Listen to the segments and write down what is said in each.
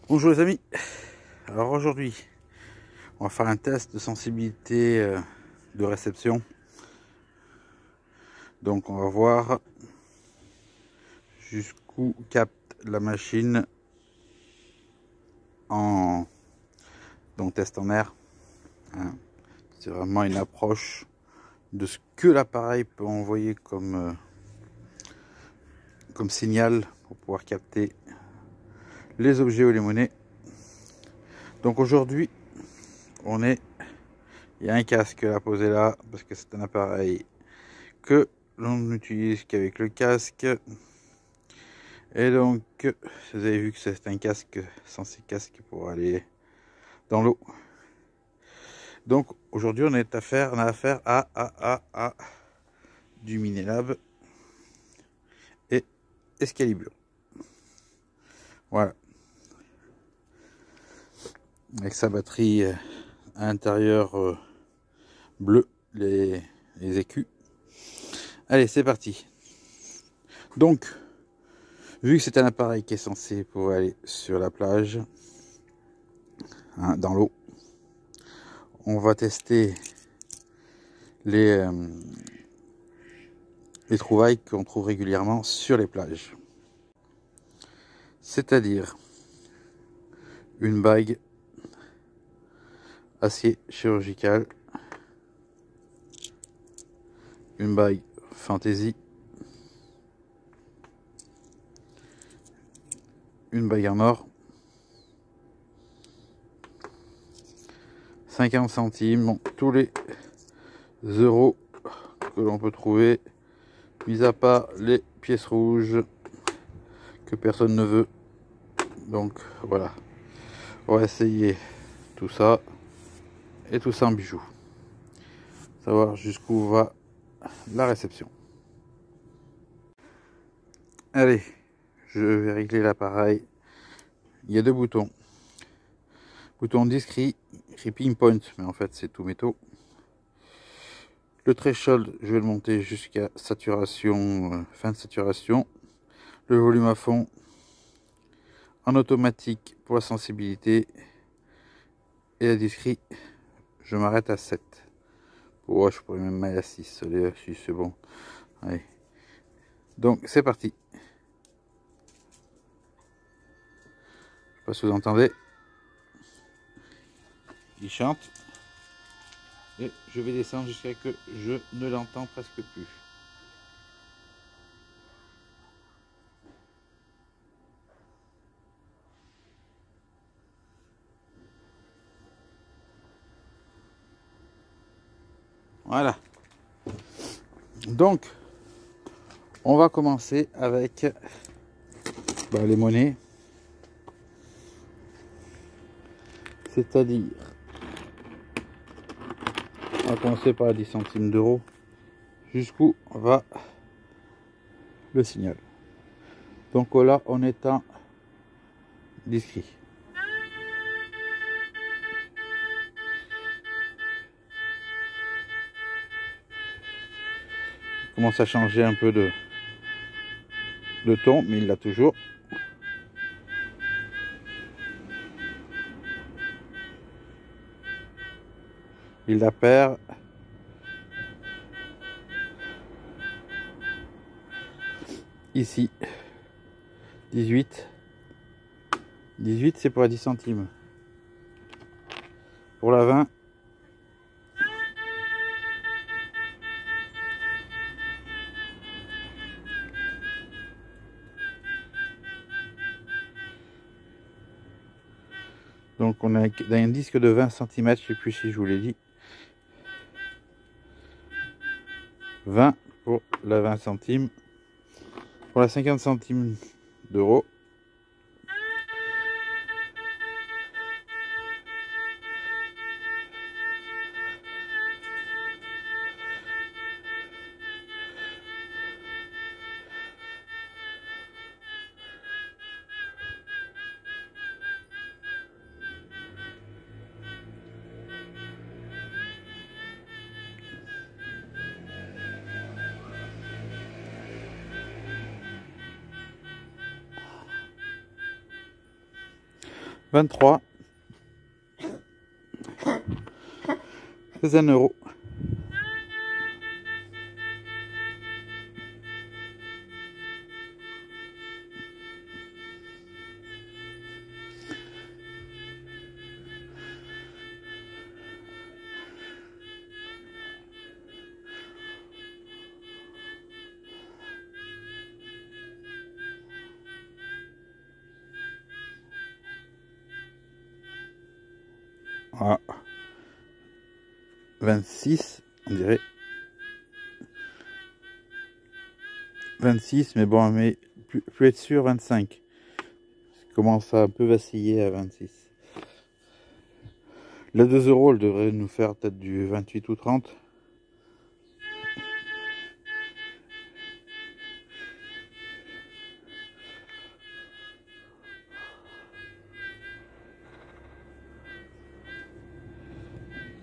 Bonjour les amis, alors aujourd'hui on va faire un test de sensibilité de réception. Donc on va voir jusqu'où capte la machine en test en air. C'est vraiment une approche de ce que l'appareil peut envoyer comme signal pour pouvoir capter les objets ou les monnaies. Donc aujourd'hui il y a un casque à poser là parce que c'est un appareil que l'on n'utilise qu'avec le casque. Et donc vous avez vu que c'est un casque censé casque pour aller dans l'eau. Donc aujourd'hui on a affaire à du Minelab et Excalibur. Voilà, avec sa batterie à l'intérieur bleu, les écus. Allez, c'est parti. Donc vu que c'est un appareil qui est censé pouvoir aller sur la plage, dans l'eau, on va tester les trouvailles qu'on trouve régulièrement sur les plages. C'est-à-dire une bague acier chirurgical, une bague fantaisie, une bague en or, 50 centimes, bon, tous les euros que l'on peut trouver, mis à part les pièces rouges que personne ne veut. Donc voilà, on va essayer tout ça et tout ça en bijoux, savoir jusqu'où va la réception. Allez, je vais régler l'appareil. Il y a deux boutons. Bouton discret, écrit pinpoint, mais en fait c'est tout métaux. Le threshold, je vais le monter jusqu'à saturation, fin de saturation. Le volume à fond en automatique pour la sensibilité. Et la discret, je m'arrête à 7. Oh, je pourrais même mettre à 6. Allez, si c'est bon. Allez. Donc c'est parti. Je sais pas si vous entendez. Il chante. Et je vais descendre jusqu'à que je ne l'entends presque plus. Voilà. Donc, on va commencer avec les monnaies. C'est-à-dire, on va commencer par 10 centimes d'euros. Jusqu'où va le signal. Donc là, on est en discret. Il commence à changer un peu de ton, mais il l'a toujours. Il la perd. Ici, 18. 18, c'est pour la 10 centimes. Pour la 20, donc on a un disque de 20 cm, je ne sais plus si je vous l'ai dit. 20 pour la 20 centimes. Pour la 50 centimes d'euros. 23. C'est 1 euro. Ah. 26, on dirait. 26, mais bon, mais plus être sûr, 25. Ça commence à un peu vaciller à 26. La 2 euros, elle devrait nous faire peut-être du 28 ou 30.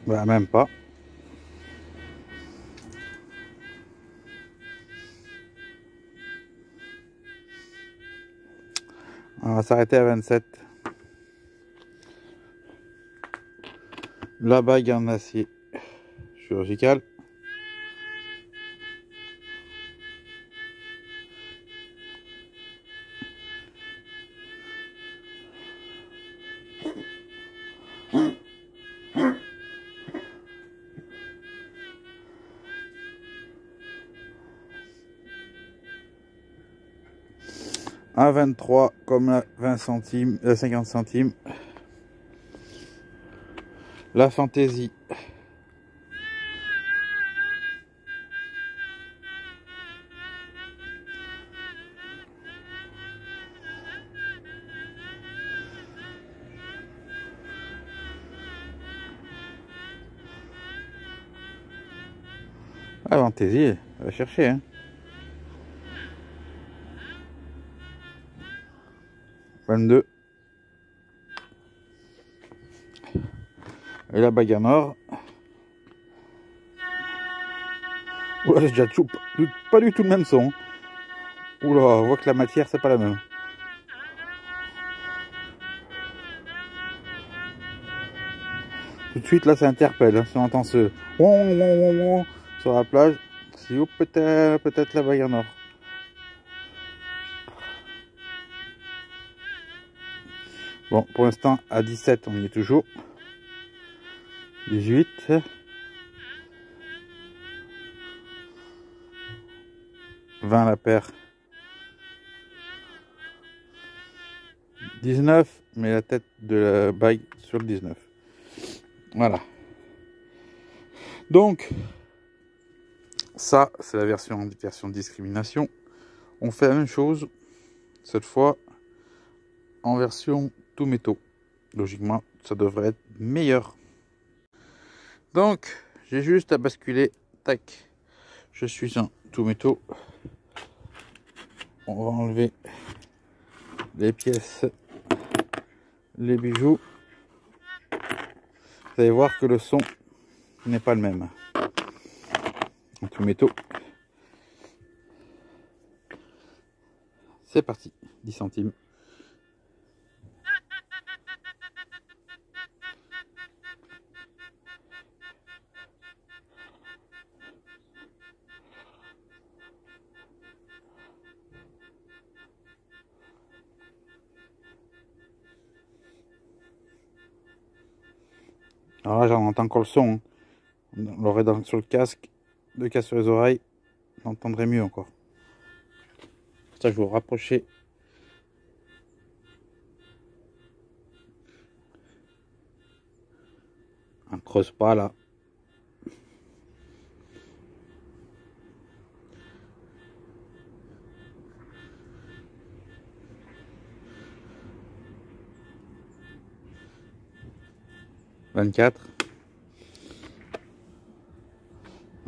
Bah, même pas. On va s'arrêter à 27. La bague en acier chirurgical. À 23 comme la 20 centimes, 50 centimes. La fantaisie. La fantaisie, va chercher, hein. 22. Et la bague en or. Oula, j'ai déjà pas du tout le même son. Oula, on voit que la matière, c'est pas la même. Tout de suite, là, ça interpelle. Hein, si on entend ce sur la plage, c'est peut-être la bague en or. Bon, pour l'instant, à 17, on y est toujours. 18. 20 la paire. 19, mais la tête de la bague sur le 19. Voilà. Donc, ça, c'est la version discrimination. On fait la même chose, cette fois, en version tout métaux. Logiquement, ça devrait être meilleur. Donc, j'ai juste à basculer. Tac. Je suis en tout métaux. On va enlever les pièces, les bijoux. Vous allez voir que le son n'est pas le même. En tout métaux. C'est parti. 10 centimes. Alors là, j'en entends encore le son. Hein. On l'aurait sur le casque, le casque sur les oreilles, on entendrait mieux encore. Ça, je vais vous rapprocher. On creuse pas là. « 24. »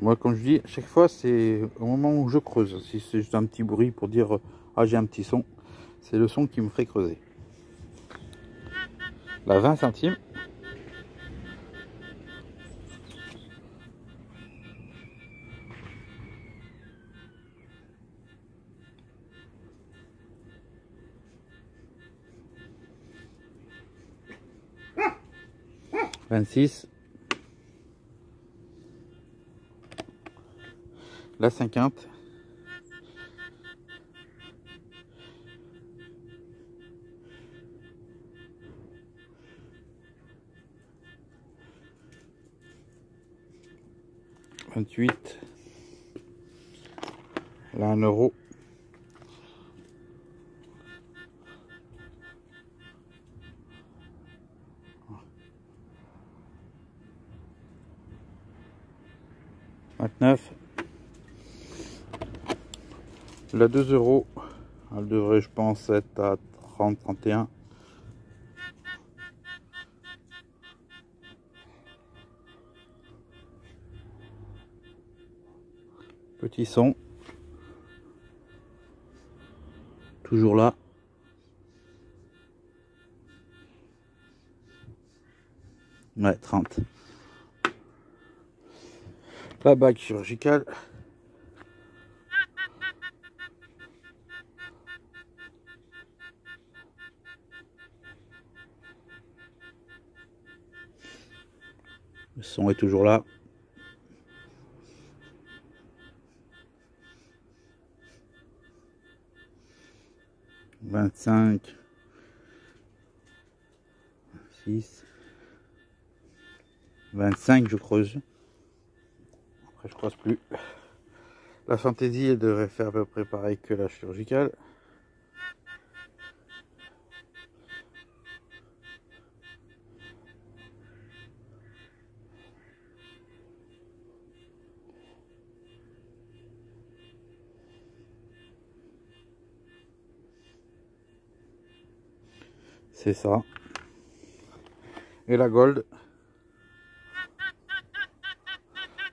Moi, comme je dis, à chaque fois, c'est au moment où je creuse. Si c'est juste un petit bruit pour dire « Ah, j'ai un petit son », c'est le son qui me ferait creuser. La 20 centimes. 26. La 50. « 28. Là, 1 euro. « 29. La 2 euros. Elle devrait, je pense, être à 30, 31. Petit son. Toujours là. Ouais, 30. La bague chirurgicale. Le son est toujours là. « 25. 6. 25, je creuse. Après, je creuse plus. La fantaisie, elle devrait faire à peu près pareil que la chirurgicale. C'est ça. Et la gold.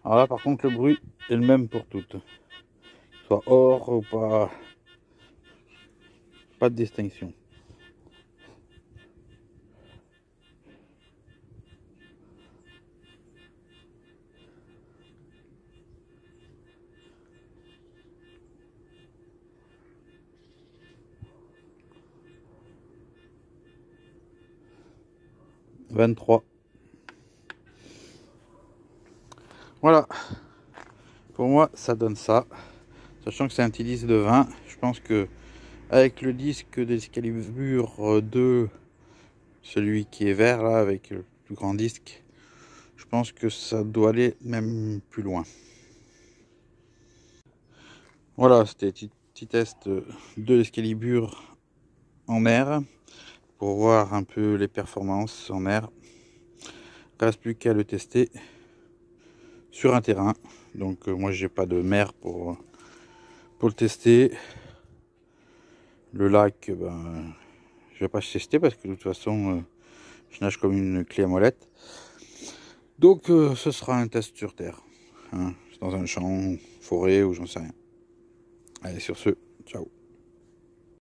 Alors là, par contre, le bruit est le même pour toutes. Soit or ou pas. Pas de distinction. « 23. » Voilà. Pour moi, ça donne ça. Sachant que c'est un petit disque de 20. Je pense que avec le disque d'Excalibur 2, celui qui est vert là, avec le plus grand disque, je pense que ça doit aller même plus loin. Voilà, c'était petit test de l'Excalibur en mer pour voir un peu les performances en mer. Il ne reste plus qu'à le tester sur un terrain. Donc moi j'ai pas de mer pour le tester. Le lac, ben, je vais pas tester parce que de toute façon je nage comme une clé à molette. Donc ce sera un test sur terre, hein, dans un champ, forêt ou j'en sais rien. Allez, sur ce, ciao.